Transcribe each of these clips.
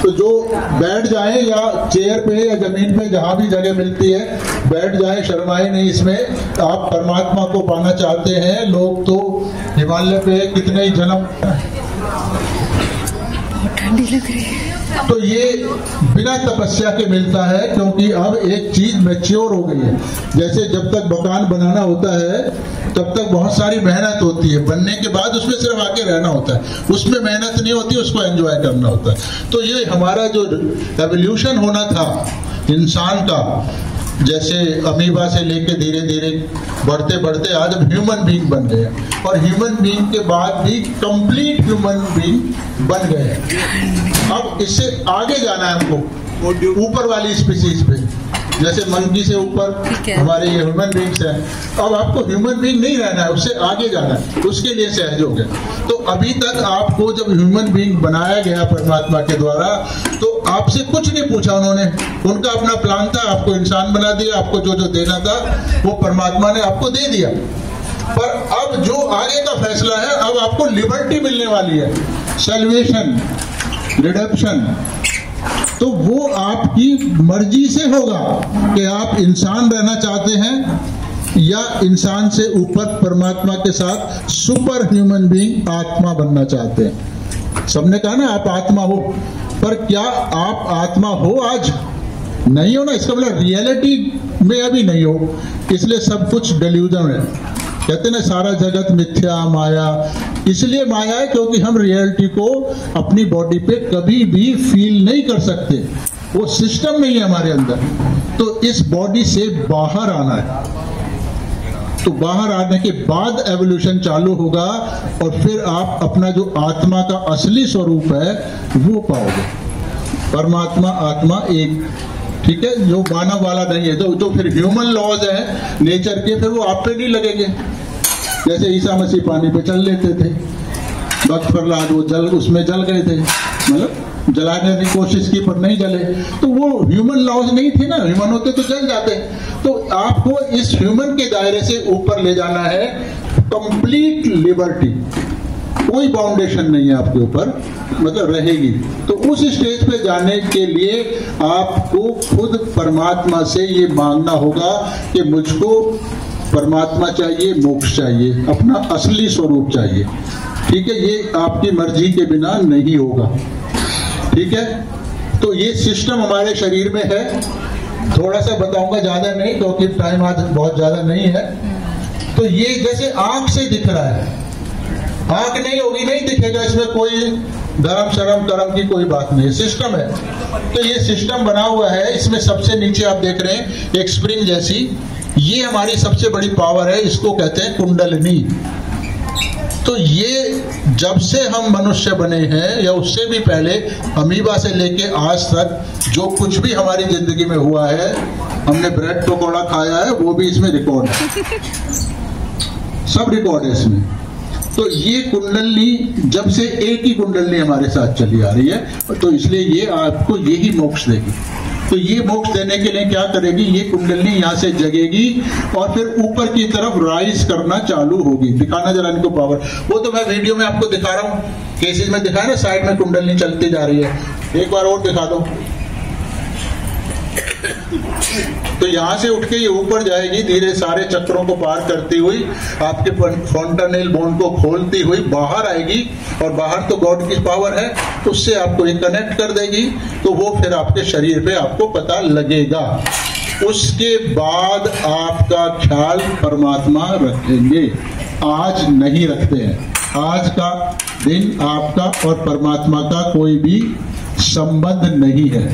तो जो बैठ जाए या चेयर पे या जमीन पे जहां भी जगह मिलती है बैठ जाए, शर्माए नहीं इसमें। आप परमात्मा को पाना चाहते हैं, लोग तो हिमालय पे कितने ही जन्म, ठंडी लग रही है। तो ये बिना तपस्या के मिलता है, क्योंकि अब एक चीज मैच्योर हो गई है। जैसे जब तक मकान बनाना होता है तब तक बहुत सारी मेहनत होती है, बनने के बाद उसमें सिर्फ आके रहना होता है, उसमें मेहनत नहीं होती, उसको एंजॉय करना होता है। तो ये हमारा जो एवोल्यूशन होना था इंसान का, जैसे अमीबा से लेके धीरे धीरे बढ़ते बढ़ते आज हम ह्यूमन बीइंग बन गए हैं, और ह्यूमन बीइंग के बाद भी कंप्लीट ह्यूमन बीइंग बन गए हैं। अब इससे आगे जाना है हमको, ऊपर वाली स्पीसीज पे, जैसे मंकी से ऊपर हमारे ये ह्यूमन बीइंग्स हैं। अब आपको ह्यूमन बीइंग नहीं रहना है, उससे आगे जाना है, उसके लिए सहयोग है। तो अभी तक आपको जब ह्यूमन बीइंग बनाया गया परमात्मा के द्वारा, तो आपसे कुछ नहीं पूछा उन्होंने, उनका अपना प्लान था, आपको इंसान बना दिया, आपको जो जो देना था वो परमात्मा ने आपको दे दिया। पर अब जो आगे का फैसला है, अब आपको लिबर्टी मिलने वाली है, सैल्वेशन, रिडेम्पशन। तो वो आपकी मर्जी से होगा कि आप इंसान रहना चाहते हैं या इंसान से ऊपर परमात्मा के साथ सुपर ह्यूमन बीइंग आत्मा बनना चाहते हैं। सबने कहा ना आप आत्मा हो, पर क्या आप आत्मा हो आज? नहीं हो ना, इसका मतलब रियलिटी में अभी नहीं हो, इसलिए सब कुछ डेल्यूजन है। कहते ना सारा जगत मिथ्या माया, इसलिए माया है क्योंकि हम रियलिटी को अपनी बॉडी पे कभी भी फील नहीं कर सकते, वो सिस्टम नहीं है हमारे अंदर। तो इस बॉडी से बाहर आना है, तो बाहर आने के बाद एवोल्यूशन चालू होगा, और फिर आप अपना जो आत्मा का असली स्वरूप है वो पाओगे। परमात्मा आत्मा एक, ठीक है, जो मानव वाला नहीं है। तो फिर ह्यूमन लॉज है नेचर के, फिर वो आप पे नहीं लगेंगे। जैसे ईसा मसीह पानी पे चल लेते थे, भक्त प्रहलाद वो उसमें जल गए थे, मतलब जलाने की कोशिश की पर नहीं जले, तो वो ह्यूमन लॉज नहीं थे ना, ह्यूमन होते तो जल जाते। तो आपको इस ह्यूमन के दायरे से ऊपर ले जाना है, कंप्लीट लिबर्टी, कोई बाउंडेशन नहीं है आपके ऊपर, मतलब रहेगी। तो उस स्टेज पे जाने के लिए आपको खुद परमात्मा से ये मांगना होगा कि मुझको परमात्मा चाहिए, मोक्ष चाहिए, अपना असली स्वरूप चाहिए। ठीक है, ये आपकी मर्जी के बिना नहीं होगा। ठीक है, तो ये सिस्टम हमारे शरीर में है। थोड़ा सा बताऊंगा, ज्यादा नहीं, क्योंकि टाइम आज बहुत ज्यादा नहीं है। तो ये जैसे आंख से दिख रहा है, आंख नहीं होगी नहीं दिखेगा, इसमें कोई धर्म शर्म कर्म की कोई बात नहीं है, सिस्टम है। तो ये सिस्टम बना हुआ है, इसमें सबसे नीचे आप देख रहे हैं एक स्प्रिंग जैसी, ये हमारी सबसे बड़ी पावर है, इसको कहते हैं कुंडलिनी। तो ये जब से हम मनुष्य बने हैं या उससे भी पहले, अमीबा से लेके आज तक जो कुछ भी हमारी जिंदगी में हुआ है, हमने ब्रेड पकौड़ा खाया है, वो भी इसमें रिकॉर्ड है, सब रिकॉर्ड है इसमें। तो ये कुंडली जब से एक ही कुंडली हमारे साथ चली आ रही है, तो इसलिए ये आपको यही मोक्ष देगी। तो ये मोक्ष देने के लिए क्या करेगी, ये कुंडली यहाँ से जगेगी और फिर ऊपर की तरफ राइज करना चालू होगी। दिखाना जरा इनको पावर, वो तो मैं वीडियो में आपको दिखा रहा हूँ, केसेस में दिखाया ना, साइड में कुंडली चलती जा रही है, एक बार और दिखा दो। तो यहां से उठ के ये ऊपर जाएगी, धीरे सारे चक्रों को पार करती हुई आपके फॉन्टानेल बोन को खोलती हुई बाहर आएगी, और बाहर तो गॉड की पावर है, उससे आपको ये कनेक्ट कर देगी। तो वो फिर आपके शरीर पे आपको पता लगेगा। उसके बाद आपका ख्याल परमात्मा रखेंगे, आज नहीं रखते हैं। आज का दिन आपका और परमात्मा का कोई भी संबंध नहीं है।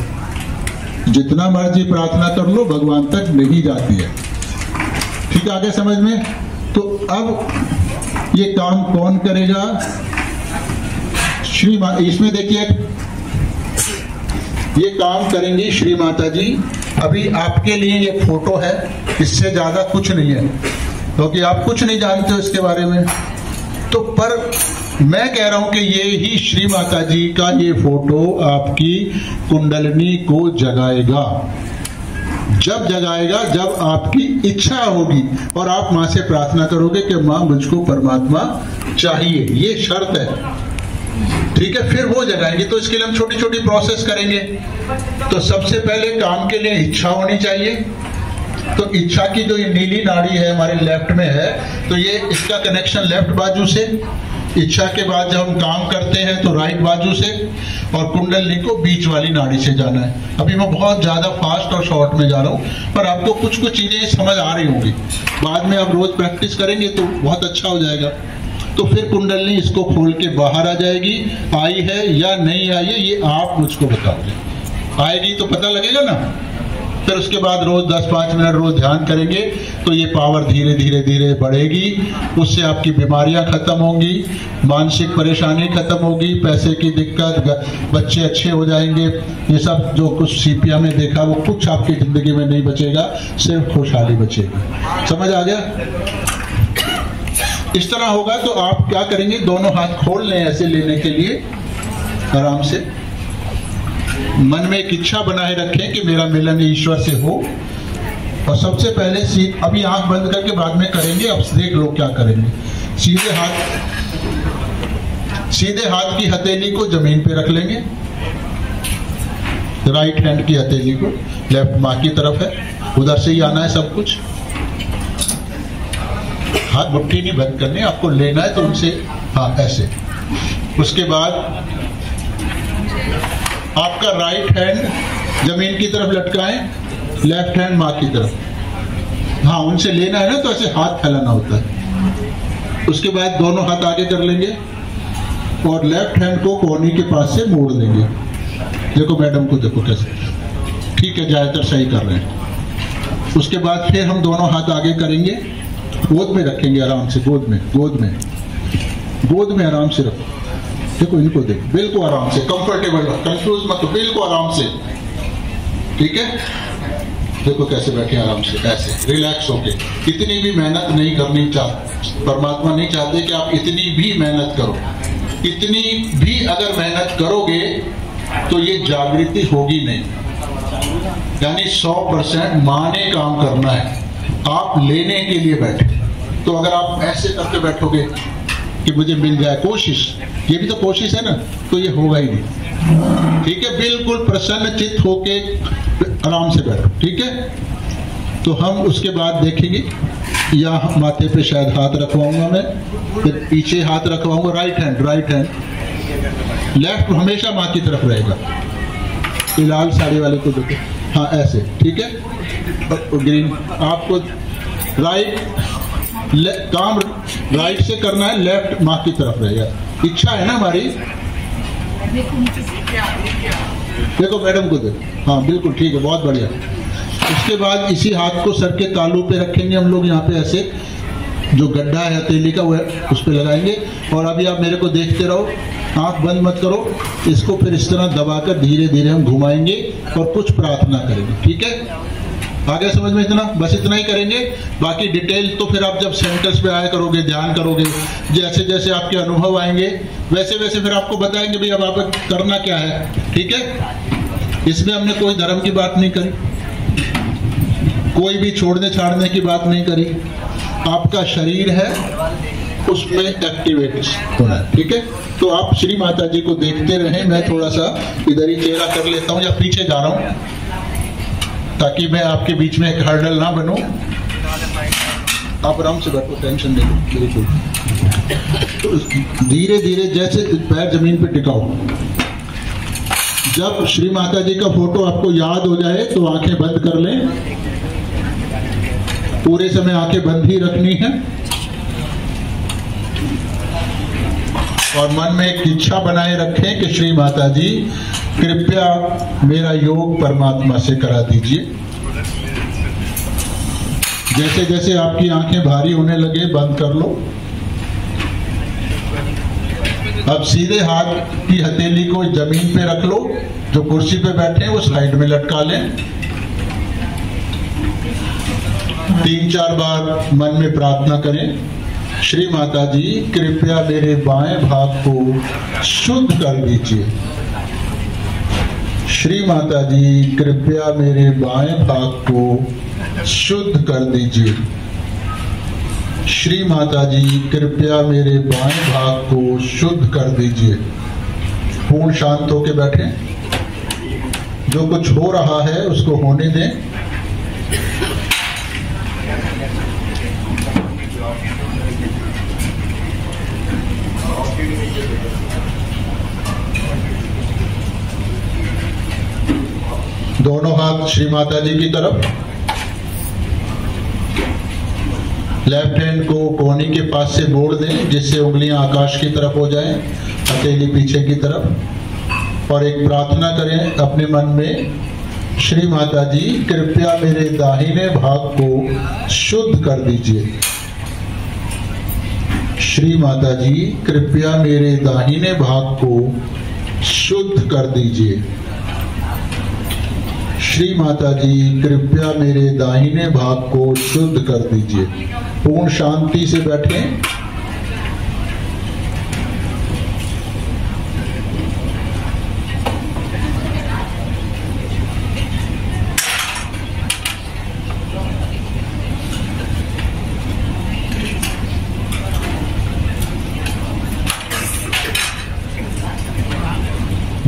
जितना मर्जी प्रार्थना कर लो, भगवान तक नहीं जाती है। ठीक है, आगे समझ में? तो अब ये काम कौन करेगा? श्री माता, इसमें देखिए ये काम करेंगी श्री माता जी। अभी आपके लिए ये फोटो है, इससे ज्यादा कुछ नहीं है, क्योंकि आप कुछ नहीं जानते हो इसके बारे में। तो पर मैं कह रहा हूं कि ये ही श्री माता जी का ये फोटो आपकी कुंडलिनी को जगाएगा। जब जगाएगा, जब आपकी इच्छा होगी और आप मां से प्रार्थना करोगे कि मां मुझको परमात्मा चाहिए, ये शर्त है। ठीक है, फिर वो जगाएंगे। तो इसके लिए हम छोटी छोटी प्रोसेस करेंगे। तो सबसे पहले काम के लिए इच्छा होनी चाहिए। तो इच्छा की जो ये नीली नाड़ी है हमारे लेफ्ट में है, तो ये इसका कनेक्शन लेफ्ट बाजू से। इच्छा के बाद जब हम काम करते हैं तो राइट बाजू से, और कुंडलनी को बीच वाली नाड़ी से जाना है। अभी मैं बहुत ज्यादा फास्ट और शॉर्ट में जा रहा हूँ, पर आपको कुछ कुछ चीजें समझ आ रही होंगी। बाद में आप रोज प्रैक्टिस करेंगे तो बहुत अच्छा हो जाएगा। तो फिर कुंडलनी इसको खोल के बाहर आ जाएगी। आई है या नहीं आई है ये आप मुझको बताओगे। आएगी तो पता लगेगा ना। फिर उसके बाद रोज 10-5 मिनट रोज ध्यान करेंगे तो ये पावर धीरे धीरे धीरे बढ़ेगी। उससे आपकी बीमारियां खत्म होंगी, मानसिक परेशानी खत्म होगी, पैसे की दिक्कत, बच्चे अच्छे हो जाएंगे। ये सब जो कुछ सीपिया में देखा वो कुछ आपकी जिंदगी में नहीं बचेगा, सिर्फ खुशहाली बचेगी। समझ आ गया? इस तरह होगा तो आप क्या करेंगे, दोनों हाथ खोल लें ऐसे लेने के लिए आराम से। मन में एक इच्छा बनाए रखें कि मेरा मिलन ईश्वर से हो। और सबसे पहले अभी आंख बंद करके बाद में करेंगे, अब देख लो क्या करेंगे। सीधे हाथ की हथेली को जमीन पे रख लेंगे। राइट हैंड की हथेली को, लेफ्ट माँ की तरफ है, उधर से ही आना है सब कुछ। हाथ मुट्ठी नहीं बंद करनी, आपको लेना है तो उनसे, हाँ ऐसे। उसके बाद आपका राइट हैंड जमीन की तरफ लटकाएं, लेफ्ट हैंड माँ की तरफ। हाँ उनसे लेना है ना तो ऐसे हाथ फैलाना होता है। उसके बाद दोनों हाथ आगे कर लेंगे और लेफ्ट हैंड को कोहनी के पास से मोड़ देंगे। देखो मैडम को देखो कैसे, ठीक है, ज्यादातर सही कर रहे हैं। उसके बाद फिर हम दोनों हाथ आगे करेंगे, गोद में रखेंगे आराम से, गोद में आराम से रखो। देखो इनको देखो, बिल्कुल आराम से, कंफर्टेबल, कंफ्यूज मत हो, बिल्कुल आराम से, ठीक है। देखो कैसे बैठे आराम से, ऐसे रिलैक्स होके। इतनी भी मेहनत नहीं करनी चाहते, परमात्मा नहीं चाहते कि आप इतनी भी मेहनत करो। इतनी भी अगर मेहनत करोगे तो ये जागृति होगी नहीं। यानी 100% माँ ने काम करना है, आप लेने के लिए बैठे। तो अगर आप ऐसे करके बैठोगे कि मुझे मिल जाए, कोशिश, ये भी तो कोशिश है ना, तो ये होगा ही नहीं। ठीक है, बिल्कुल प्रसन्न चित्त होके आराम से बैठो, ठीक है। तो हम उसके बाद देखेंगे, यहाँ माथे पे शायद हाथ रखवाऊंगा मैं, फिर पीछे हाथ रखवाऊंगा, राइट हैंड, लेफ्ट हमेशा माँ की तरफ रहेगा। लाल साड़ी वाले को देखो, हाँ ऐसे, ठीक है। ग्रीन आपको काम राइट से करना है, लेफ्ट माँ की तरफ रहेगा। इच्छा है ना हमारी, देखो मैडम को देखो, हाँ बिल्कुल ठीक है, बहुत बढ़िया। उसके बाद इसी हाथ को सर के तालू पे रखेंगे हम लोग, यहाँ पे ऐसे जो गड्ढा है हथेली का वो है उस पे लगाएंगे। और अभी आप मेरे को देखते रहो, आंख बंद मत करो, इसको फिर इस तरह दबाकर धीरे धीरे हम घुमाएंगे और कुछ प्रार्थना करेंगे, ठीक है। आगे समझ में इतना, बस इतना ही करेंगे। बाकी डिटेल तो फिर आप जब सेंटर्स पे आया करोगे, ध्यान करोगे, जैसे जैसे आपके अनुभव आएंगे वैसे वैसे फिर आपको बताएंगे भाई अब आप करना क्या है, ठीक है। इसमें हमने कोई धर्म की बात नहीं करी, कोई भी छोड़ने छाड़ने की बात नहीं करी। आपका शरीर है उसमें एक्टिवेट होना है, ठीक है। तो आप श्री माता जी को देखते रहें। मैं थोड़ा सा इधर ही चेहरा कर लेता हूँ या पीछे जा रहा हूँ, ताकि मैं आपके बीच में एक हर्डल ना बनूं। आप आराम से बैठो, टेंशन नहीं लो, बिल्कुल। तो धीरे धीरे जैसे पैर जमीन पे टिकाओ। जब श्री माता जी का फोटो आपको याद हो जाए तो आंखें बंद कर लें। पूरे समय आंखें बंद ही रखनी है और मन में एक इच्छा बनाए रखें कि श्री माता जी कृपया मेरा योग परमात्मा से करा दीजिए। जैसे जैसे आपकी आंखें भारी होने लगे बंद कर लो। अब सीधे हाथ की हथेली को जमीन पे रख लो, जो कुर्सी पे बैठे हैं वो साइड में लटका लें। 3-4 बार मन में प्रार्थना करें, श्री माता जी कृपया मेरे बाएं भाग को शुद्ध कर दीजिए। श्री माता जी कृपया मेरे बाएं भाग को शुद्ध कर दीजिए। श्री माता जी कृपया मेरे बाएं भाग को शुद्ध कर दीजिए। पूर्ण शांत होकर बैठे। जो कुछ हो रहा है उसको होने दें। दोनों हाथ श्री माता जी की तरफ, लेफ्ट हैंड को कोहनी के पास से मोड़ दें जिससे उंगलियां आकाश की तरफ हो जाएं, हथेली पीछे की तरफ, और एक प्रार्थना करें अपने मन में, श्री माता जी कृपया मेरे दाहिने भाग को शुद्ध कर दीजिए। श्री माता जी कृपया मेरे दाहिने भाग को शुद्ध कर दीजिए। श्री माता जी कृपया मेरे दाहिने भाग को शुद्ध कर दीजिए। पूर्ण शांति से बैठें।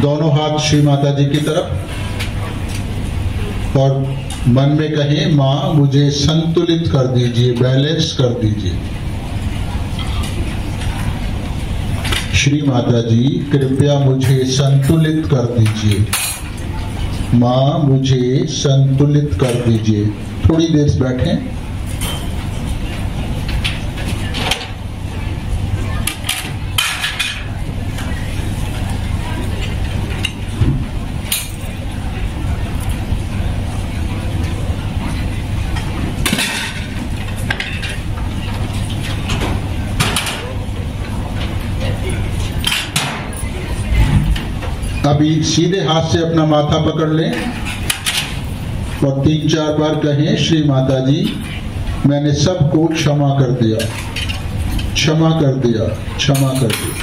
दोनों हाथ श्री माता जी की तरफ और मन में कहें, मां मुझे संतुलित कर दीजिए, बैलेंस कर दीजिए। श्री माता जी कृपया मुझे संतुलित कर दीजिए। मां मुझे संतुलित कर दीजिए। थोड़ी देर से बैठें। अभी सीधे हाथ से अपना माथा पकड़ लें और 3-4 बार कहें, श्री माता जी मैंने सबको क्षमा कर दिया, क्षमा कर दिया, क्षमा कर दिया।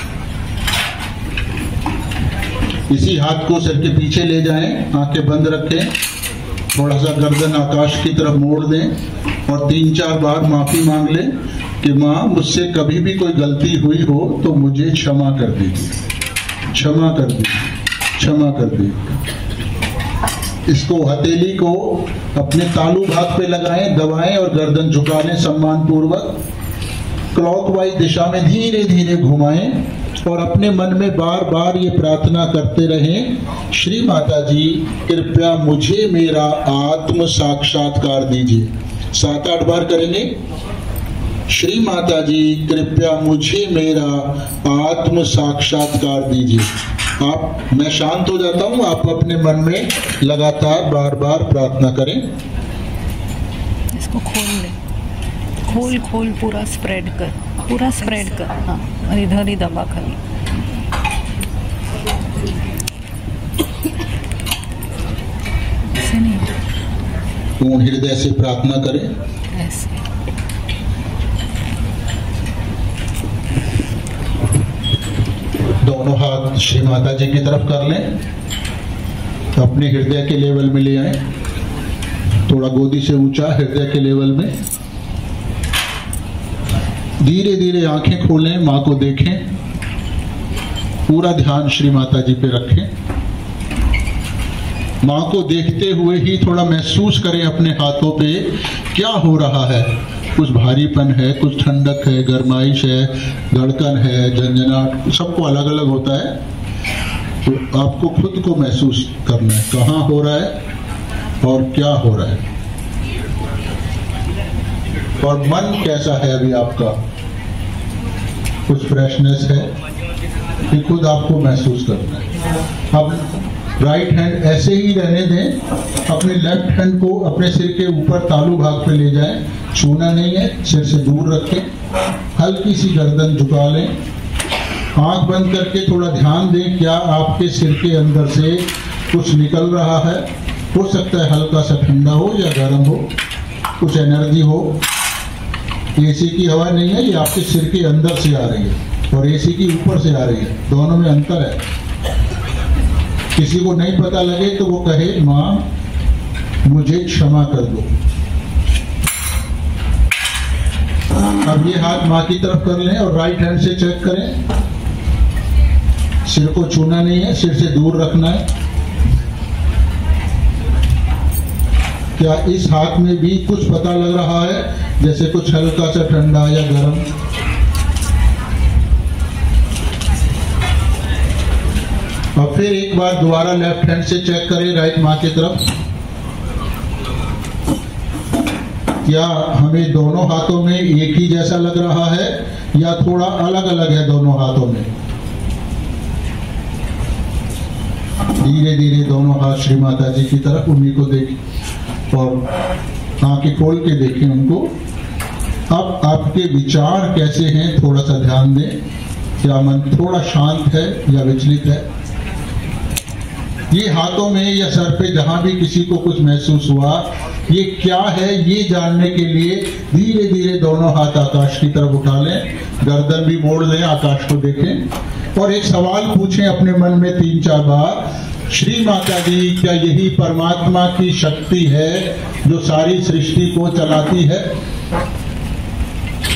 इसी हाथ को सिर के पीछे ले जाएं, आंखें बंद रखें, थोड़ा सा गर्दन आकाश की तरफ मोड़ दें और 3-4 बार माफी मांग लें कि मां मुझसे कभी भी कोई गलती हुई हो तो मुझे क्षमा कर दीजिए, क्षमा कर दीजिए, क्षमा कर दीजिए। इसको हथेली को अपने तालू भाग पे लगाएं, दबाएं और गर्दन झुका लें सम्मान पूर्वक। क्लॉकवाइज दिशा में धीरे धीरे घुमाएं और अपने मन में बार बार ये प्रार्थना करते रहें, श्री माता जी कृपया मुझे मेरा आत्म साक्षात्कार दीजिए। 7-8 बार करेंगे। श्री माता जी कृपया मुझे मेरा आत्म साक्षात्कार दीजिए। मैं शांत हो जाता हूं, आप अपने मन में लगातार बार बार प्रार्थना करें। इसको खोल ले, खोल खोल, पूरा स्प्रेड कर, पूरा स्प्रेड कर। हाँ, और इधर ही दबा खाली। ऐसे नहीं, पूर्ण हृदय से प्रार्थना करें। ऐसे। दोनों हाथ श्री माता जी की तरफ कर लें, अपने हृदय के लेवल में ले आए, थोड़ा गोदी से ऊंचा हृदय के लेवल में। धीरे धीरे आंखें खोलें, मां को देखें, पूरा ध्यान श्री माता जी पे रखें। मां को देखते हुए ही थोड़ा महसूस करें अपने हाथों पे क्या हो रहा है। कुछ भारीपन है, कुछ ठंडक है, गरमाइश है, धड़कन है, झंझनाहट, सबको अलग अलग होता है। तो आपको खुद को महसूस करना है कहाँ हो रहा है और क्या हो रहा है, और मन कैसा है अभी आपका, कुछ फ्रेशनेस है कि खुद आपको महसूस करना है। अब राइट हैंड ऐसे ही रहने दें, अपने लेफ्ट हैंड को अपने सिर के ऊपर तालू भाग पे ले जाएं, छूना नहीं है, सिर से दूर रखें, हल्की सी गर्दन झुका लें, आंख बंद करके थोड़ा ध्यान दें क्या आपके सिर के अंदर से कुछ निकल रहा है। हो सकता है हल्का सा ठंडा हो या गर्म हो, कुछ एनर्जी हो। एसी की हवा नहीं है, ये आपके सिर के अंदर से आ रही है और एसी की ऊपर से आ रही है, दोनों में अंतर है। किसी को नहीं पता लगे तो वो कहे, मां मुझे क्षमा कर दो। अब ये हाथ मां की तरफ कर लें और राइट हैंड से चेक करें, सिर को छूना नहीं है, सिर से दूर रखना है। क्या इस हाथ में भी कुछ पता लग रहा है, जैसे कुछ हल्का सा ठंडा या गर्म? और फिर एक बार दोबारा लेफ्ट हैंड से चेक करें राइट माँ की तरफ। क्या हमें दोनों हाथों में एक ही जैसा लग रहा है या थोड़ा अलग अलग है दोनों हाथों में? धीरे धीरे दोनों हाथ श्री माता जी की तरफ, उन्हीं को देखें और आंखें खोल के देखें उनको। अब आपके विचार कैसे हैं थोड़ा सा ध्यान दें। क्या मन थोड़ा शांत है या विचलित है? ये हाथों में या सर पे जहां भी किसी को कुछ महसूस हुआ, ये क्या है ये जानने के लिए धीरे धीरे दोनों हाथ आकाश की तरफ उठा लें, गर्दन भी मोड़ लें, आकाश को देखें और एक सवाल पूछें अपने मन में 3-4 बार। श्री माता जी, क्या यही परमात्मा की शक्ति है जो सारी सृष्टि को चलाती है?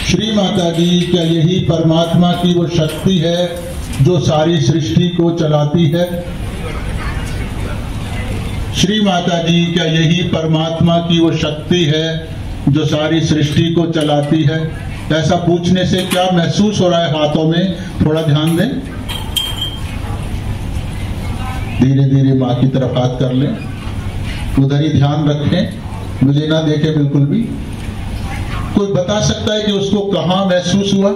श्री माता जी, क्या यही परमात्मा की वो शक्ति है जो सारी सृष्टि को चलाती है? श्री माता जी, क्या यही परमात्मा की वो शक्ति है जो सारी सृष्टि को चलाती है? ऐसा पूछने से क्या महसूस हो रहा है हाथों में, थोड़ा ध्यान दें। धीरे धीरे माँ की तरफ हाथ कर लें, उधर ही ध्यान रखें, मुझे ना देखे बिल्कुल भी। कोई बता सकता है कि उसको कहाँ महसूस हुआ?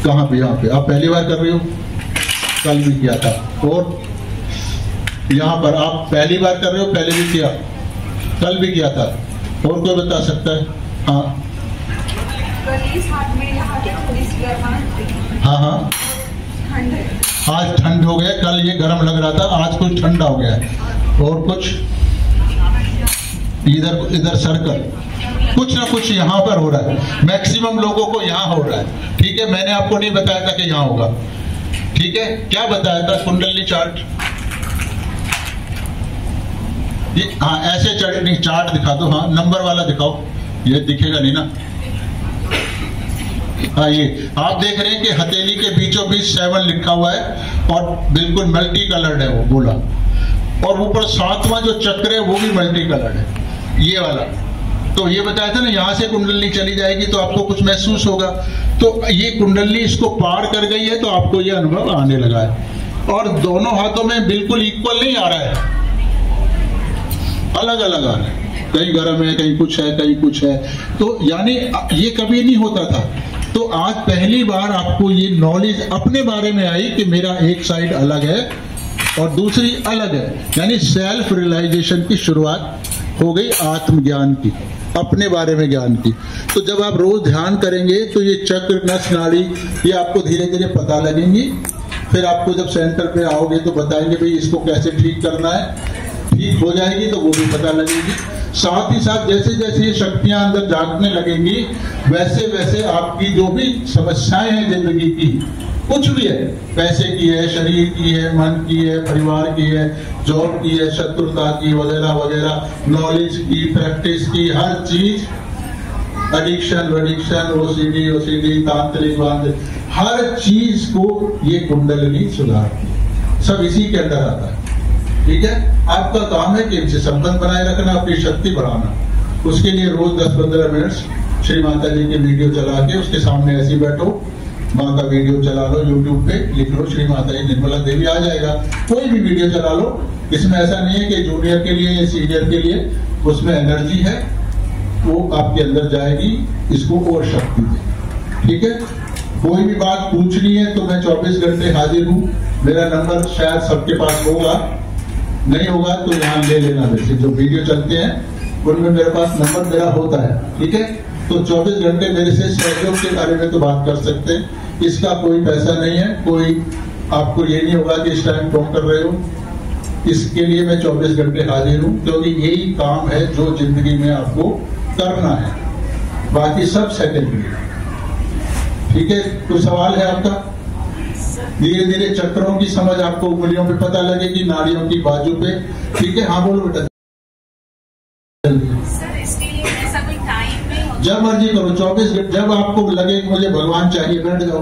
कहाँ पे? यहाँ पे। आप पहली बार कर रहे हो? कल भी किया था। और यहाँ पर आप पहली बार कर रहे हो? पहले भी किया, कल भी किया था। और कोई बता सकता है? हाँ हाँ हाँ, आज ठंड हो गया, कल ये गर्म लग रहा था, आज कुछ ठंडा हो गया है। और कुछ इधर इधर सर्कल, कुछ ना कुछ यहाँ पर हो रहा है। मैक्सिमम लोगों को यहाँ हो रहा है। ठीक है, मैंने आपको नहीं बताया था कि यहाँ होगा। ठीक है, क्या बताया था? कुंडली चार्ट। ये हाँ, ऐसे चार्ट दिखा दो। हाँ, नंबर वाला दिखाओ, ये दिखेगा नहीं ना। हाँ, ये आप देख रहे हैं कि हथेली के बीचों बीच 7 लिखा हुआ है और बिल्कुल मल्टी कलर्ड है वो गोला, और ऊपर 7वां जो चक्र है वो भी मल्टी कलर्ड है, ये वाला। तो ये बताया था ना, यहाँ से कुंडली चली जाएगी तो आपको कुछ महसूस होगा। तो ये कुंडली इसको पार कर गई है तो आपको ये अनुभव आने लगा है। और दोनों हाथों में बिल्कुल इक्वल नहीं आ रहा है, अलग अलग आ रहा है। कहीं गर्म है, कहीं कुछ है, कहीं कुछ है। तो यानी ये कभी नहीं होता था। तो आज पहली बार आपको ये नॉलेज अपने बारे में आई कि मेरा एक साइड अलग है और दूसरी अलग है। यानी सेल्फ रियलाइजेशन की शुरुआत हो गई, आत्मज्ञान की, अपने बारे में ज्ञान की। तो जब आप रोज ध्यान करेंगे तो ये चक्र, नस, नाड़ी ये आपको धीरे धीरे पता लगेंगी। फिर आपको जब सेंटर पे आओगे तो बताएंगे भाई इसको कैसे ठीक करना है, ठीक हो जाएगी तो वो भी पता लगेगी। साथ ही साथ जैसे जैसे ये शक्तियां अंदर जागने लगेंगी, वैसे वैसे आपकी जो भी समस्याएं हैं जिंदगी की, कुछ भी है, पैसे की है, शरीर की है, मन की है, परिवार की है, जॉब की है, शत्रुता की, वगैरह वगैरह, नॉलेज की, प्रैक्टिस की, हर चीज, एडिक्शन, ओसीडी, तांत्रिक, हर चीज को ये कुंडलिनी सुधारती है। सब इसी के अंदर आता है। ठीक है, आपका काम है कि इनसे संबंध बनाए रखना, अपनी शक्ति बढ़ाना। उसके लिए रोज 10-15 मिनट श्री माता जी की वीडियो चला के उसके सामने ऐसे बैठो, माँ का वीडियो चला लो, यूट्यूब पे लिख लो श्री माता जी निर्मला देवी, आ जाएगा। कोई भी वीडियो चला लो, इसमें ऐसा नहीं है कि जूनियर के लिए या सीनियर के लिए, उसमें एनर्जी है, वो आपके अंदर जाएगी, इसको और शक्ति दे। ठीक है, कोई भी बात पूछनी है तो मैं 24 घंटे हाजिर हूँ। मेरा नंबर शायद सबके पास होगा, नहीं होगा तो यहाँ ले लेना। वैसे जो वीडियो चलते हैं उनमें मेरे पास नंबर मेरा होता है। ठीक है, तो 24 घंटे मेरे से सहयोग के बारे में तो बात कर सकते हैं। इसका कोई पैसा नहीं है, कोई आपको ये नहीं होगा कि इस टाइम फोन कर रहे हो। इसके लिए मैं 24 घंटे हाजिर हूँ, क्योंकि यही काम है जो जिंदगी में आपको करना है, बाकी सब सेकेंडरी। ठीक है, कोई सवाल है आपका? धीरे धीरे चक्रों की समझ आपको उंगलियों पे पता लगेगी, नाड़ियों की बाजू पे। ठीक है, हाँ बोलो बेटा। सर, इसके लिए ऐसा कोई टाइम नहीं होता? जब मर्जी करो, 24 घंटे, जब आपको लगे कि मुझे भगवान चाहिए, बैठ जाओ।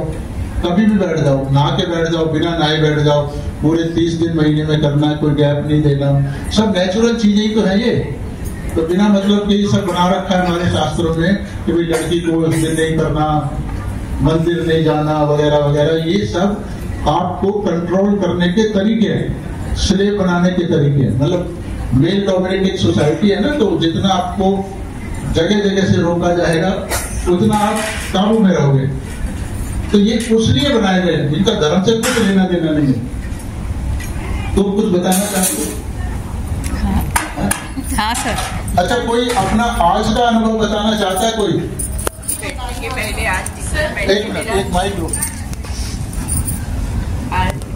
कभी भी बैठ जाओ, नहा के बैठ जाओ, बिना नहाए बैठ जाओ, पूरे 30 दिन महीने में करना है, कोई गैप नहीं देना, सब नेचुरल चीजें ही तो है ये। तो बिना मतलब के ये सब बना रखा है हमारे शास्त्रों में कि भाई लड़की को उस दिन नहीं करना, मंदिर नहीं जाना वगैरह वगैरह, ये सब आपको कंट्रोल करने के तरीके हैं, स्लेव बनाने के तरीके हैं। मतलब मेल डोमिनेटिंग सोसाइटी है ना, तो जितना आपको जगह जगह से रोका जाएगा उतना आप काबू में रहोगे। तो ये उसलिए बनाए गए हैं, इनका धर्म से कुछ लेना देना नहीं है। तुम कुछ बताना चाहते हो? हाँ सर। अच्छा, कोई अपना आज का अनुभव बताना चाहता है कोई? एक माइक लो।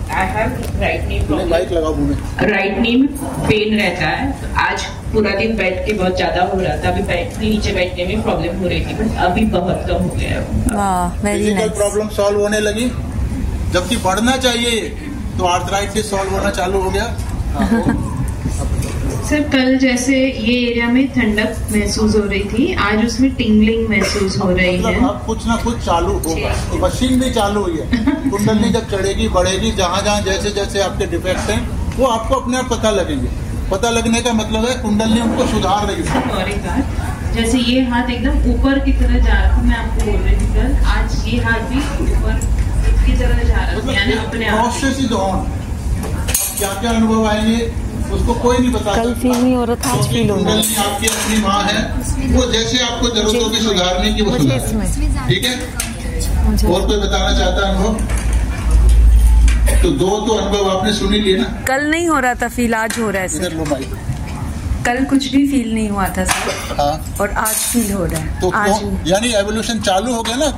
I have right knee problem. Mic लगाओ मुंह में। राइट नी में पेन रहता है, तो आज पूरा दिन बैठ के बहुत ज्यादा हो रहा था, अभी नीचे बैठने में प्रॉब्लम हो रही थी, बट अभी बहुत कम हो गया है। वाह, very physical nice. Problem solve होने लगी, जबकि बढ़ना चाहिए, तो आर्थराइटिस सॉल्व होना चालू हो गया। सर कल जैसे ये एरिया में ठंडक महसूस हो रही थी, आज उसमें टिंगलिंग महसूस हो रही है। अब कुछ ना कुछ चालू होगा, तो मशीन भी चालू हुई है। कुंडली जब चढ़ेगी बढ़ेगी, जहाँ जहाँ जैसे जैसे आपके डिफेक्ट हैं वो आपको अपने आप पता लगेंगे। पता लगने का मतलब है कुंडली उनको सुधार रही है। और एक बात, जैसे ये हाथ एकदम ऊपर की तरह जा रहा था, मैं आपको बोल रही थी कल, आज ये हाथ भी ऊपर की तरह जा रहा था, यानी अपने आप। Process is on. क्या क्या अनुभव आएंगे उसको कोई नहीं बता। कल फील नहीं हो रहा था, आज फील हो रहा है। कुंडली आपकी अपनी माँ है, वो जैसे आपको जरूरत होगी सुधारने की वो सुधार। ठीक है, और कोई बताना चाहता है अनुभव? तो दो तो अनुभव आपने सुन ही लिए ना। कल नहीं हो रहा था फील, आज हो रहा है इधर सर। लो माइक। कल कुछ भी फील नहीं हुआ था सर, हाँ, और आज फील हो रहा है। तो आज यानी एवोल्यूशन चालू हो गया ना।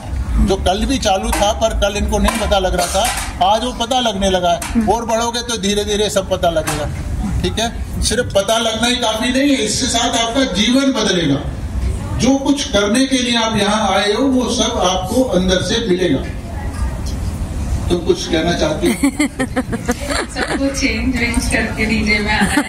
जो कल भी चालू था पर कल इनको नहीं पता लग रहा था, आज वो पता लगने लगा है। और बढ़ोगे तो धीरे धीरे सब पता लगेगा। ठीक है, सिर्फ पता लगना ही काफी नहीं है, इसके साथ आपका जीवन बदलेगा। जो कुछ करने के लिए आप यहाँ आए हो वो सब आपको अंदर से मिलेगा। तो कुछ कहना चाहती हूँ? सबको चेंज करके डीजे में आना है।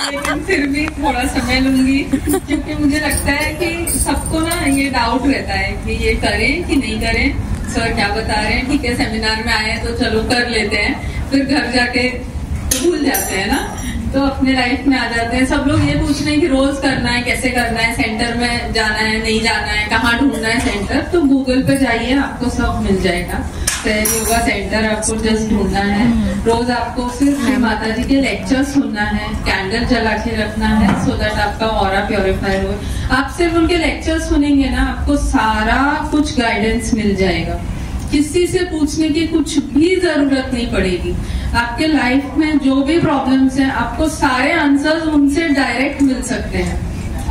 लेकिन फिर भी थोड़ा समय लूंगी, क्योंकि मुझे लगता है कि सबको ना ये डाउट रहता है कि ये करें कि नहीं करें। सर क्या बता रहे हैं, ठीक है सेमिनार में आए तो चलो कर लेते हैं, फिर घर जाके भूल जाते हैं ना, तो अपने लाइफ में आ जाते हैं। सब लोग ये पूछ रहे हैं कि रोज करना है, कैसे करना है, सेंटर में जाना है नहीं जाना है, कहाँ ढूंढना है सेंटर। तो गूगल पे जाइए, आपको सब मिल जाएगा। सहज योगा सेंटर आपको जस्ट ढूंढना है। रोज आपको सिर्फ माता जी के लेक्चर सुनना है, कैंडल जला के रखना है, सो दैट आपका ऑरा प्योरीफाई हो। आप सिर्फ उनके लेक्चर सुनेंगे ना, आपको सारा कुछ गाइडेंस मिल जाएगा। किसी से पूछने की कुछ भी जरूरत नहीं पड़ेगी। आपके लाइफ में जो भी प्रॉब्लम्स हैं, आपको सारे आंसर्स उनसे डायरेक्ट मिल सकते हैं।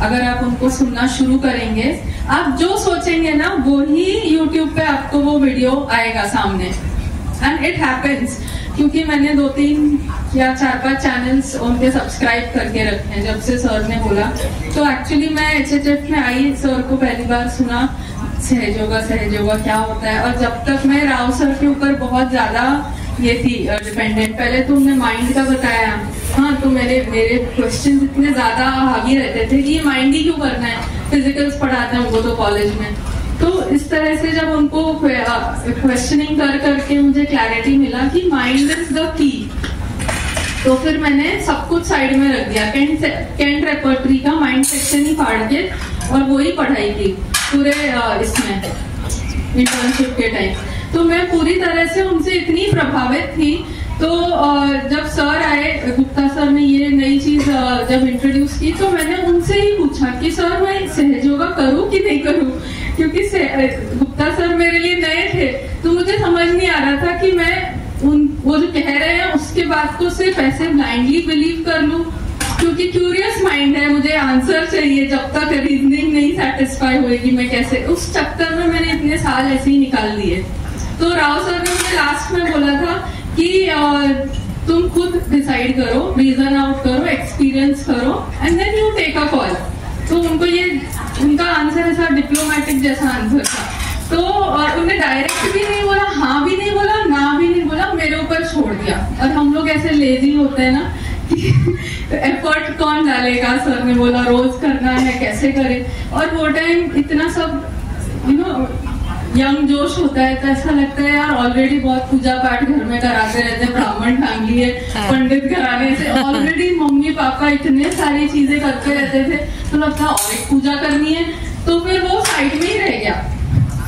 अगर आप उनको सुनना शुरू करेंगे, आप जो सोचेंगे ना वो ही यूट्यूब पे आपको वो वीडियो आएगा सामने। एंड इट हैपेंस, क्योंकि मैंने 2-3 या 4-5 चैनल्स उनके सब्सक्राइब करके रखे हैं जब से सर ने बोला। तो एक्चुअली मैं HHF में आई, सर को पहली बार सुना सहज योगा क्या होता है। और जब तक मैं राव सर के ऊपर बहुत ज्यादा ये थी डिपेंडेंट, पहले तो उन्होंने माइंड का बताया, हाँ, तो मेरे क्वेश्चन इतने ज्यादा हावी रहते थे कि ये माइंड ही क्यों करना है, फिजिकल्स पढ़ाते हैं उनको तो कॉलेज में। तो इस तरह से जब उनको क्वेश्चनिंग कर करके मुझे क्लैरिटी मिला कि माइंड इज द की, तो फिर मैंने सब कुछ साइड में रख दिया। कैंट रेपर्टरी का माइंड सेक्शन ही फाड़ के और वो ही पढ़ाई की पूरे इसमें इंटर्नशिप के टाइम। तो मैं पूरी तरह से उनसे इतनी प्रभावित थी। तो जब सर आए, गुप्ता सर ने ये नई चीज जब इंट्रोड्यूस की, तो मैंने उनसे ही पूछा कि सर मैं सहज योगा करूं कि नहीं करूं, क्योंकि गुप्ता सर मेरे लिए नए थे। तो मुझे समझ नहीं आ रहा था कि मैं वो जो कह रहे हैं उसके बाद को सिर्फ ऐसे ब्लाइंडली बिलीव कर लूं, क्योंकि क्यूरियस माइंड है, मुझे आंसर चाहिए। जब तक रीजनिंग नहीं सेटिस्फाई होएगी मैं कैसे, उस चक्कर में मैंने इतने साल ऐसे ही निकाल दिए। तो राव सर ने मुझे लास्ट में बोला था कि तुम खुद डिसाइड करो, रीजन आउट करो, एक्सपीरियंस करो, and then you take a call. तो उनको ये उनका आंसर ऐसा डिप्लोमेटिक जैसा आंसर था। तो उन्हें डायरेक्ट भी नहीं बोला, हाँ भी नहीं बोला, ना भी नहीं बोला, मेरे ऊपर छोड़ दिया। और हम लोग ऐसे लेजी होते हैं ना, एफर्ट कौन डालेगा, सर ने बोला रोज करना है, कैसे करे। और वो टाइम इतना सब यंग जोश होता है तो ऐसा लगता है यार ऑलरेडी बहुत पूजा पाठ घर में कराते रहते हैं, ब्राह्मण फैमिली है, पंडित घराने से ऑलरेडी मम्मी पापा इतने सारी चीजें करते रहते थे, तो लगता और एक पूजा करनी है, तो फिर वो साइड में ही रह गया।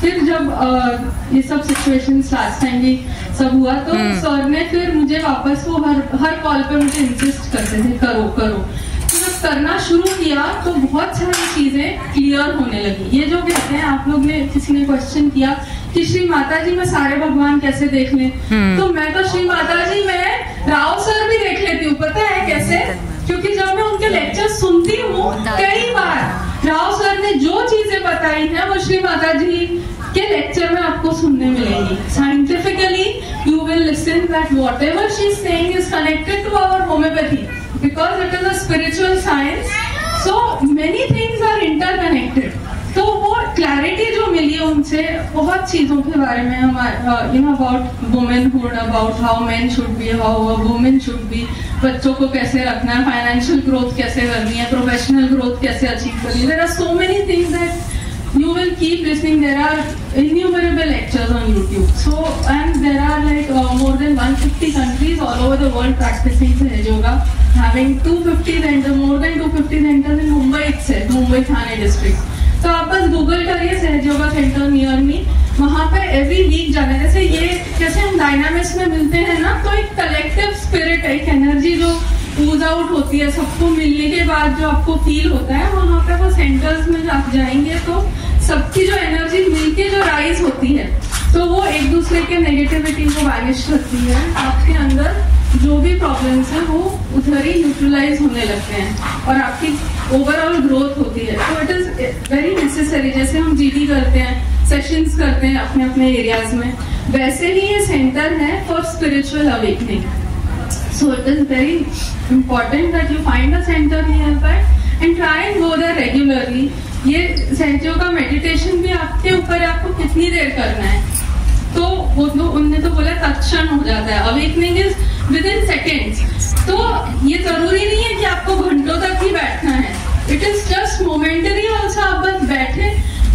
फिर जब ये सब सिचुएशंस लास्ट टाइम भी सब हुआ तो सर ने फिर मुझे वापस वो हर कॉल पे मुझे इंसिस्ट करते थे करो करो। तो जब करना शुरू किया तो बहुत सारी चीजें क्लियर होने लगी। ये जो कहते हैं, आप लोग ने किसी ने क्वेश्चन किया कि श्री माता जी मैं सारे भगवान कैसे देख लें, तो मैं तो श्री माता जी मैं राव सर भी देख लेती हूँ। पता है कैसे? क्योंकि जब मैं उनके लेक्चर सुनती हूँ कई बार राव सर ने जो चीजें बताई हैं वो श्री माता जी के लेक्चर में आपको सुनने मिलेंगी। Scientifically you will listen that whatever she is saying is connected to our homeopathy because it is a spiritual science, so many things are interconnected. तो वो क्लैरिटी जो मिली उनसे बहुत चीजों के बारे में, हमारे about womanhood, about how main should be, how a women should be, बच्चों को कैसे रखना है, फाइनेंशियल ग्रोथ कैसे करनी है, प्रोफेशनल ग्रोथ कैसे अचीव करनी है। There are so many things that you will keep listening. There are innumerable lectures on YouTube. So, and there are like more than 150 countries all over the world practicing Sahaj Yoga, having 250 centers, more than 250 centers in Mumbai itself, Mumbai Thane district. तो आप बस Google करिए सहज yoga centre near me, वहाँ पे every week जाना। जैसे ये जैसे हम डायनामिक्स में मिलते हैं ना, तो एक कलेक्टिव स्पिरिट, एक एनर्जी जो यूज आउट होती है सबको मिलने के बाद जो आपको फील होता है, वहाँ पे वो सेंटर्स में आप जाएंगे तो सबकी जो एनर्जी मिलके जो राइज होती है तो वो एक दूसरे के नेगेटिविटी को वैनिश करती है। आपके अंदर जो भी प्रॉब्लम्स है वो उधर ही न्यूट्रलाइज होने लगते हैं और आपकी ओवरऑल ग्रोथ होती है। तो इट इज वेरी नेसेसरी। जैसे हम जीडी करते हैं, सेशंस करते हैं अपने अपने एरियाज में, वैसे ही ये सेंटर है for spiritual awakening. So it is very important that you find a center nearby and try and go there regularly. ये सहज योगा मेडिटेशन भी आपके ऊपर है, आपको कितनी देर करना है। तो वो उनने तो बोला तत्क्षण हो जाता है, awakening is with in seconds. तो ये जरूरी नहीं है कि आपको घंटों तक ही बैठना है, it is just momentary also. आप बस बैठे,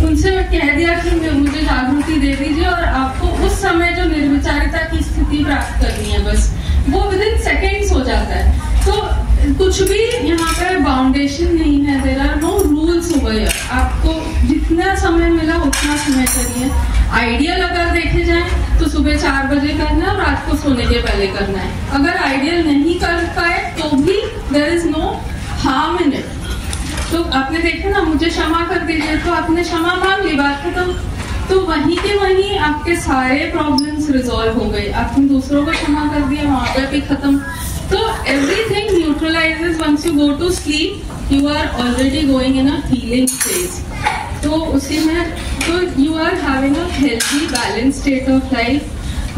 उनसे मैं कह दिया कि मुझे जागृति दे दीजिए और आपको उस समय जो निर्विचारिता की स्थिति प्राप्त करनी है, बस वो विद इन सेकेंड्स हो जाता है। तो कुछ भी यहाँ पे बाउंडेशन नहीं है, there are no rules over here. आपको जितना समय मिला उतना समय करिए। आइडियल अगर देखे जाए तो सुबह 4 बजे करना है और रात को सोने के पहले करना है। अगर आइडियल नहीं कर पाए तो भी there is no harm in it. तो आपने देखा ना, मुझे क्षमा कर दीजिए, तो आपने क्षमा मांग ली, बात खत्म। तो वहीं के वहीं आपके सारे प्रॉब्लम्स रिजॉल्व हो गए। आपने दूसरों को क्षमा कर दिया, वहां पर भी खत्म। तो everything neutralizes once you go to sleep, you are already going in a healing phase. तो उसी में तो you are having a healthy balance state of life.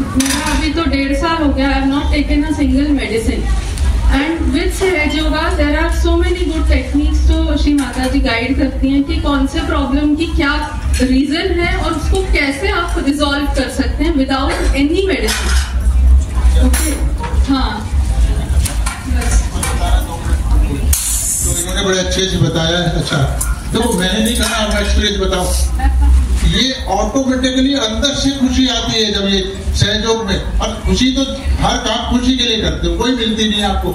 मेरा अभी तो 1.5 साल हो गया, I have not taken a single medicine. And with Sahaja yoga there are so many good techniques जो श्री माता जी गाइड करती हैं कि कौन से प्रॉब्लम की क्या रीजन है और उसको कैसे आप रिजॉल्व कर सकते हैं विदाउट एनी मेडिसिन। ओके, हाँ बस। तो इन्होंने बड़े अच्छे से बताया है। अच्छा देखो, मैंने नहीं कहा, आप एक्सपीरियंस बताओ। ये ऑटोमेटिकली अंदर से खुशी आती है जब ये सहयोग में, और खुशी तो हर काम खुशी के लिए करते हो, कोई मिलती नहीं आपको।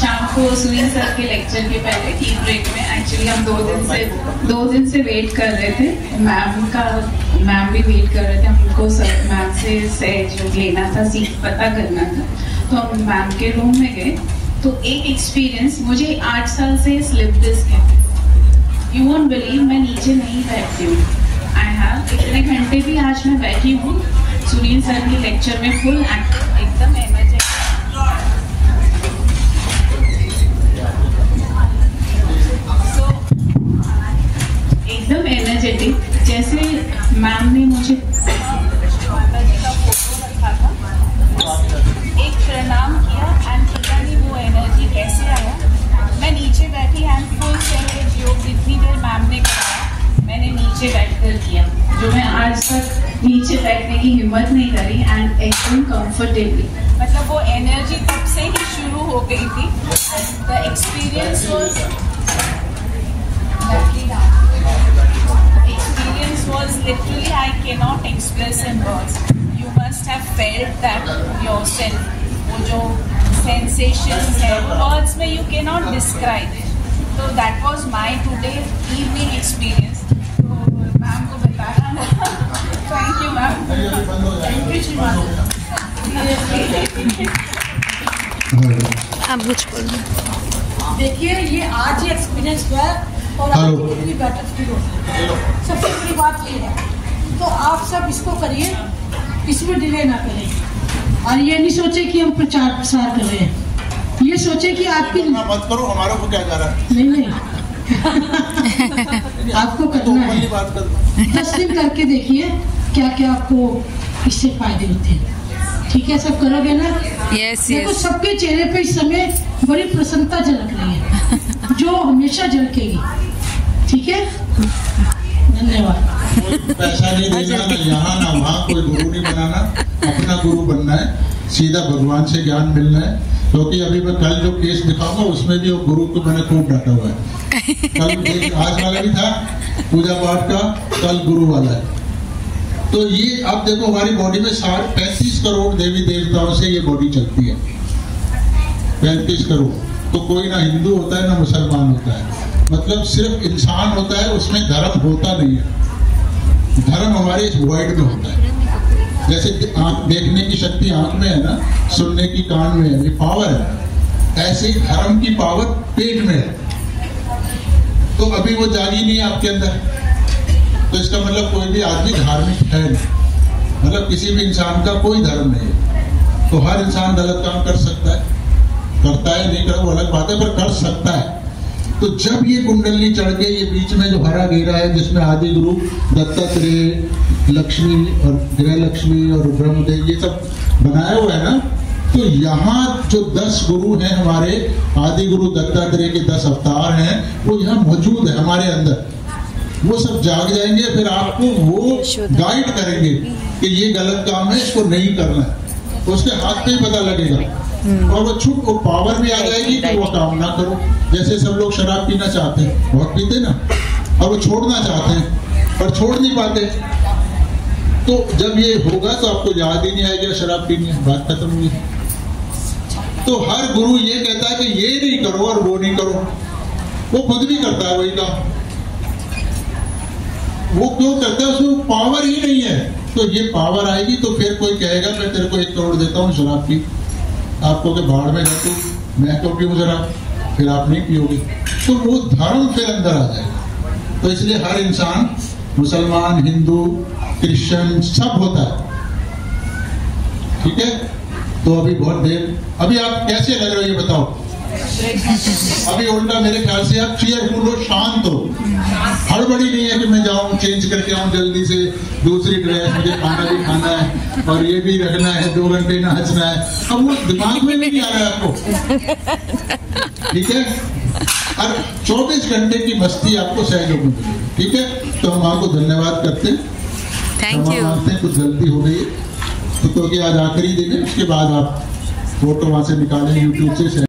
शाम को सुनील सर के लेक्चर के पहले टी ब्रेक में एक्चुअली हम 2 दिन से वेट कर रहे थे। मैम भी वेट कर रहे थे। हमको सर मैम से सहयोग लेना था, सीख पता करना था। तो हम मैम के रूम में गए तो एक एक्सपीरियंस, मुझे 8 साल से स्लिप डिस्क है। यू वोंट बिलीव, मैं नीचे नहीं बैठती हूँ। आई हैव इतने घंटे भी आज मैं बैठी हूँ सुनील सर के लेक्चर में, फुल एकदम एनर्जेटिक। एकदम एनर्जेटिक, जैसे मैम ने मुझे माता जी का फोटो रखा था, एक प्रणाम किया एंड पता नहीं वो एनर्जी कैसे आया। मैं नीचे बैठी एंड फुल सहज योग जितनी देर मैम ने कराया मैंने नीचे बैठकर किया, जो मैं आज तक नीचे बैठने की हिम्मत नहीं करी एंड एकदम कंफर्टेबली। मतलब वो एनर्जी तब से ही शुरू हो गई थी। The experience was literally, I cannot express in words. You must have felt that yourself. वो जो sensations हैं, words में you cannot describe it. So that was my today evening experience. तो मैम को बताना ना. Thank you ma'am. Thank you श्रीमान. आप कुछ बोलो. देखिए ये आज ही एक्सपीरियंस हुआ है और आज कितनी बेटर फील होती है. सबसे बड़ी बात ये है, तो आप सब इसको करिए, इसमें डिले ना करें और ये नहीं सोचे कि हम प्रचार प्रसार कर रहे हैं. ये सोचे कि आपकी मत करो, हमारे को क्या जा रहा है. नहीं आपको करना है. 10 दिन करके देखिए क्या क्या आपको इससे फायदे होते हैं. ठीक है, सब करोगे ना. यस देखो यस. सबके चेहरे पे इस समय बड़ी प्रसन्नता झलक रही है जो हमेशा झलकेगी. ठीक है, धन्यवाद. पैसा नहीं देना, ना यहाँ ना वहाँ, कोई गुरु नहीं बनाना, अपना गुरु बनना है, सीधा भगवान से ज्ञान मिलना है. क्योंकि अभी मैं कल जो केस दिखाऊंगा उसमें भी वो गुरु को मैंने खूब डांटा हुआ है. कल आज वाला भी था पूजा पाठ का, कल गुरु वाला है. तो ये अब देखो हमारी बॉडी में 35 करोड़ देवी देवताओं से ये बॉडी चलती है. 35 करोड़. तो कोई ना हिंदू होता है ना मुसलमान होता है, मतलब सिर्फ इंसान होता है, उसमें धर्म होता नहीं है. धर्म हमारे इस वर्ल्ड में होता है. जैसे आंख देखने की शक्ति आंख में है ना, सुनने की कान में है, ये पावर है. ऐसे ही धर्म की पावर पेट में है. तो अभी वो जागी नहीं है आपके अंदर, तो इसका मतलब कोई भी आदमी धार्मिक है नहीं. मतलब किसी भी इंसान का कोई धर्म नहीं है. तो हर इंसान गलत काम कर सकता है, करता है नहीं कर वो अलग बात है, पर कर सकता है. तो जब ये कुंडली चढ़ के ये बीच में जो हरा घेरा है जिसमें आदि गुरु दत्तात्रेय, लक्ष्मी और गृह लक्ष्मी और ब्रह्मदेव ये सब बनाया हुआ है ना, तो यहाँ जो 10 गुरु हैं हमारे, आदि गुरु दत्तात्रेय के 10 अवतार हैं, वो यहाँ मौजूद है हमारे अंदर. वो सब जाग जाएंगे, फिर आपको वो गाइड करेंगे कि ये गलत काम है, इसको नहीं करना है. तो उसके हाथ पे ही पता लगेगा और वो छुप वो पावर भी आ जाएगी कि वो काम ना करो. जैसे सब लोग शराब पीना चाहते हैं, बहुत पीते ना, और वो छोड़ना चाहते हैं पर छोड़ नहीं पाते. तो जब ये होगा तो आपको याद ही नहीं आएगा शराब पीनी है, बात खत्म हुई. तो हर गुरु ये कहता है कि ये नहीं करो और वो नहीं करो. वो खुद भी करता है वही काम. वो क्यों करता है, उसमें पावर ही नहीं है. तो ये पावर आएगी तो फिर कोई कहेगा मैं तेरे को 1 करोड़ देता हूँ शराब पी. आपको के बाढ़ में जाते मैं क्यों पीऊँ शराब, फिर आप नहीं पियोगे. तो वो धर्म फिर अंदर आ जाएगा. तो इसलिए हर इंसान, मुसलमान, हिंदू, क्रिश्चियन सब होता है. ठीक है. तो अभी बहुत देर, अभी आप कैसे लग रहे हो ये बताओ. अभी उल्टा मेरे ख्याल से आप चेयरफुल हो, शांत हो. हड़बड़ी नहीं है कि मैं जाऊं चेंज करके आऊं जल्दी से दूसरी ड्रेस, मुझे खाना भी खाना है और ये भी रखना है, 2 घंटे नाचना है. अब वो दिमाग में नहीं आ रहा है आपको. ठीक है. और 24 घंटे की मस्ती आपको सहयोग में मिलेगी. ठीक है. तो हम आपको धन्यवाद करते हैं. Thank you. कुछ गलती हो गई है तो क्योंकि आज आखिरी दिन है, उसके बाद आप फोटो वहां से निकालें यूट्यूब से.